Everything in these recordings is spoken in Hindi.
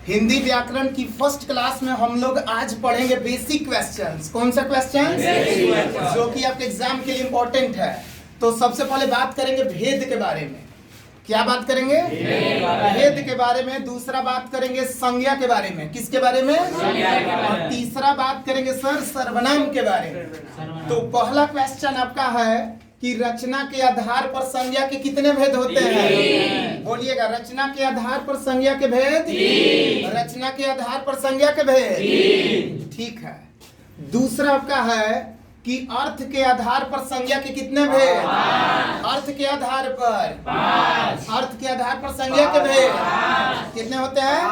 हिंदी व्याकरण की फर्स्ट क्लास में हम लोग आज पढ़ेंगे बेसिक क्वेश्चंस। कौन सा क्वेश्चन? जो कि आपके एग्जाम के लिए इंपॉर्टेंट है। तो सबसे पहले बात करेंगे भेद के बारे में। क्या बात करेंगे? भेद के बारे में। दूसरा बात करेंगे संज्ञा के बारे में। किसके बारे में? और तीसरा बात करेंगे सर सर्वनाम के बारे में। तो पहला क्वेश्चन आपका है कि रचना के आधार पर संज्ञा के कितने भेद होते हैं? बोलिएगा, रचना के आधार पर संज्ञा के भेद। रचना के आधार पर संज्ञा के भेद। ठीक है। दूसरा आपका है कि अर्थ के आधार पर संज्ञा के कितने भेद? अर्थ के आधार पर, अर्थ के आधार पर संज्ञा के भेद कितने होते हैं?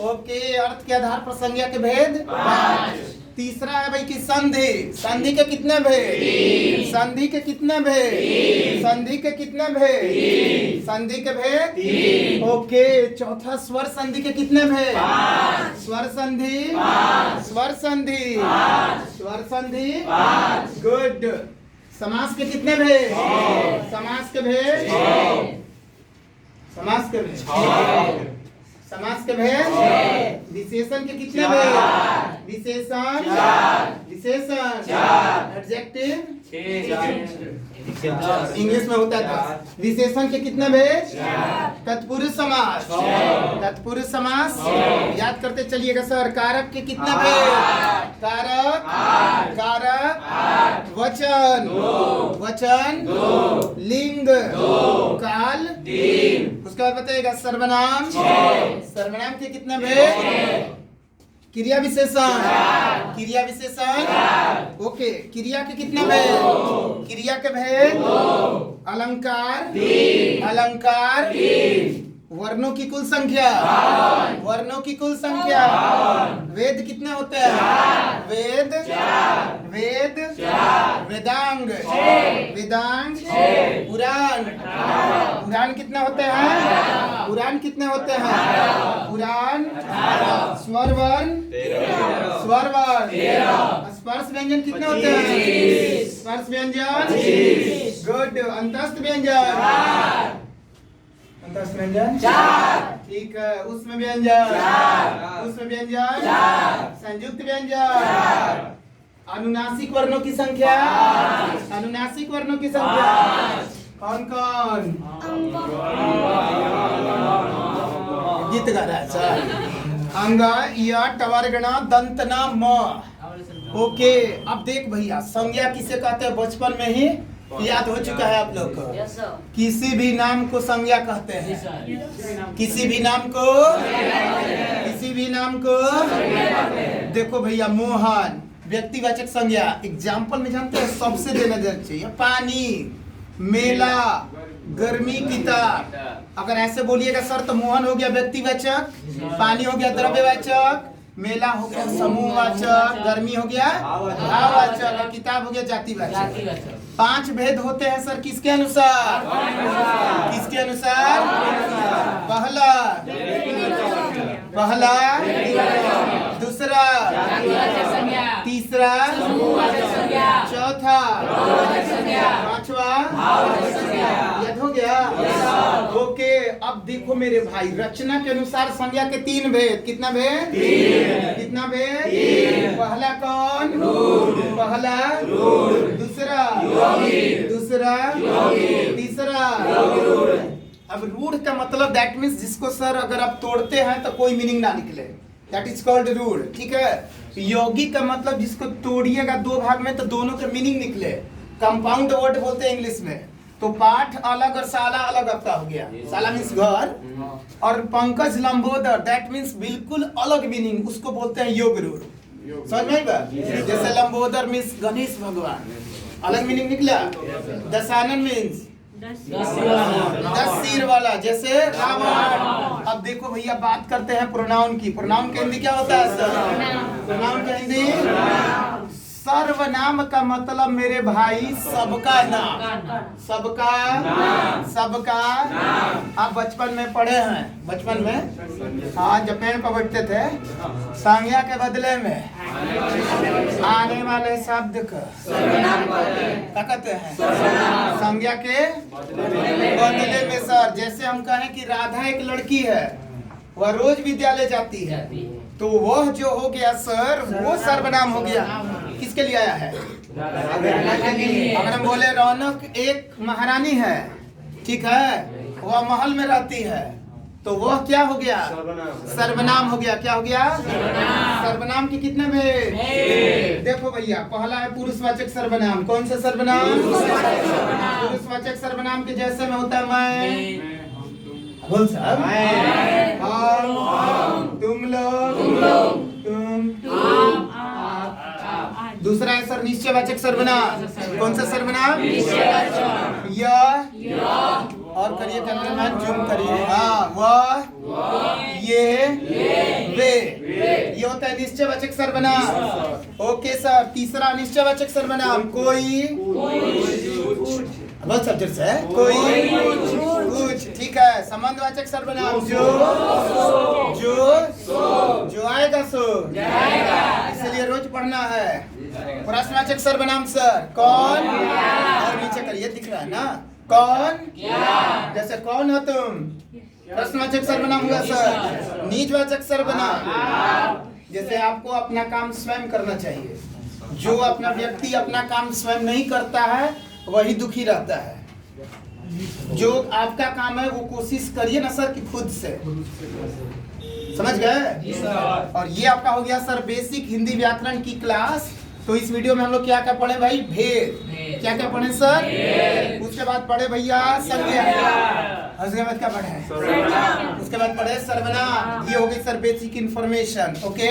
ओके, अर्थ के आधार पर संज्ञा के भेद 5। तीसरा है भाई कि संधि। संधि के कितने भेद? संधि के कितने भेद? संधि के कितने भेद? संधि के भेद। ओके। चौथा स्वर संधि के कितने भेद? स्वर संधि, स्वर संधि, स्वर संधि। गुड। समास के कितने भेद? समास के भेद। समास के भेद। समास के भेद। विशेषण के कितने भेद? विशेषण, विशेषण, एडजेक्टिव इंग्लिश में होता था। विशेषण के कितने भेद? तत्पुरुष समास। तत्पुरुष समास याद करते चलिएगा सर। कारक के कितने भेद? कारक, कारक, वचन, वचन, लिंग, काल, उसके बाद बताइएगा सर्वनाम। सर्वनाम के कितने भेद? क्रिया विशेषण, क्रिया विशेषण। ओके। क्रिया के कितने भेद? क्रिया के भेद। अलंकार, अलंकार। वर्णों की कुल संख्या, वर्णों की कुल संख्या। वेद कितने होते हैं? वेद, वेद, वेदांग, वेदांग। पुराण, पुराण कितने होते हैं? पुराण कितने होते हैं? पुराण। स्वरवर्ण, स्वरवर्ण। स्पर्श व्यंजन कितने होते हैं? स्पर्श व्यंजन। गुड। अंतस्थ व्यंजन, अंतस्थ व्यंजन 4। ठीक है। उसमें व्यंजन, उसमें व्यंजन। संयुक्त व्यंजन। अनुनासिक वर्णों की संख्या, अनुनासिक वर्णों की संख्या कौन कौन? गीत गा रहा है सर। अंग, य, टवर्गण, दंतना, म। ओके। अब देख भैया, संज्ञा किसे कहते हैं? बचपन में ही याद हो चुका है आप लोग को। किसी भी नाम को संज्ञा कहते हैं। किसी भी नाम को, किसी भी नाम को। देखो भैया, मोहन व्यक्तिवाचक संज्ञा। एग्जाम्पल में जानते हैं सबसे देना चाहिए। पानी, मेला, गर्मी, किताब। अगर ऐसे बोलिएगा सर तो मोहन हो गया व्यक्तिवाचक, पानी हो गया द्रव्यवाचक, मेला हो गया समूहवाचक, गर्मी हो गया भाववाचक और किताब हो गया जातिवाचक। 5 भेद होते हैं सर किसके अनुसार? किसके अनुसार? पहला, पहला, दूसरा, तीसरा, चौथा, पांचवा। याद हो गया? ओके। अब देखो मेरे भाई, रचना के अनुसार संज्ञा के 3 भेद। कितना भेद? कितना भेद? पहला कौन? पहला, दूसरा, दूसरा, तीसरा। अब रूढ़ का मतलब दैट मीन्स जिसको सर अगर आप तोड़ते हैं तो कोई मीनिंग ना निकले, दैट इज कॉल्ड रूढ़। ठीक है। योगी का मतलब जिसको तोड़िएगा 2 भाग में तो दोनों के मीनिंग निकले। कंपाउंड वर्ड बोलते हैं इंग्लिश में। तो पाठ अलग और शाला अलग आपका हो गया। शाला मीन्स घर, और पंकज लंबोदर दैट मीन्स बिल्कुल अलग मीनिंग, उसको बोलते हैं योग रूढ़। समझ में आएगा? जैसे लंबोदर मीन्स गणेश भगवान, अलग मीनिंग निकला। दशानन मीन्स 10 सिर वाला, जैसे रावण। अब देखो भैया, बात करते हैं प्रोनाउन की। प्रोनाउन का हिंदी क्या होता है सर? प्रोनाउन का हिंदी सर्वनाम का मतलब मेरे भाई सबका नाम, सबका, सबका। आप बचपन में पढ़े हैं, बचपन में हाँ, जब पेड़ पर बैठते थे, संज्ञा के बदले में आने वाले शब्द का क्या कहते हैं? संज्ञा के बदले में सर। जैसे हम कहें कि राधा एक लड़की है वह रोज विद्यालय जाती है। तो वह जो हो गया सर, वो सर्वनाम हो गया। किसके लिए आया है? अगर हम बोले रौनक एक महारानी है, ठीक है, वह महल में रहती है, तो वह क्या हो गया? सर्वनाम हो गया। क्या हो गया? सर्वनाम की कितने भेद? देखो भैया, पहला है पुरुषवाचक सर्वनाम। कौन सा सर्वनाम? पुरुषवाचक सर्वनाम के जैसे में होता है मैं, बोल साहब, हम, तुम लोग, तुम। दूसरा है सर निश्चयवाचक सर्वनाम। कौन सा सर्वनाम? यह, और करिए कैमरामैन, जूम करिए। हाँ, वह, ये, वे, ये होता है निश्चयवाचक सर्वनाम। Okay sir. तीसरा निश्चयवाचक सर्वनाम, कोई, बहुत सब्जेक्ट है, कोई, कुछ, ठीक है। संबंधवाचक सर्वनाम, जो आएगा सो, इसलिए रोज पढ़ना है। प्रश्नवाचक सर्वनाम सर, कौन, और नीचे करिए, दिख रहा है ना, कौन, जैसे कौन हो तुम, प्रश्नवाचक सर्वनाम हुआ सर। निजवाचक सर्वनाम, जैसे आपको अपना काम स्वयं करना चाहिए। जो अपना व्यक्ति अपना काम स्वयं नहीं करता है वही दुखी रहता है। जो आपका काम है वो कोशिश करिए ना सर कि खुद से, समझ गए? और ये आपका हो गया सर बेसिक हिंदी व्याकरण की क्लास। तो इस वीडियो में हम लोग क्या क्या पढ़े भाई? भेद। क्या क्या पढ़े सर? उसके बाद पढ़े भैया संज्ञा। उसके बाद क्या पढ़े? उसके बाद पढ़े सर्वनाम। ये हो गई सर बेसिक इंफॉर्मेशन। ओके।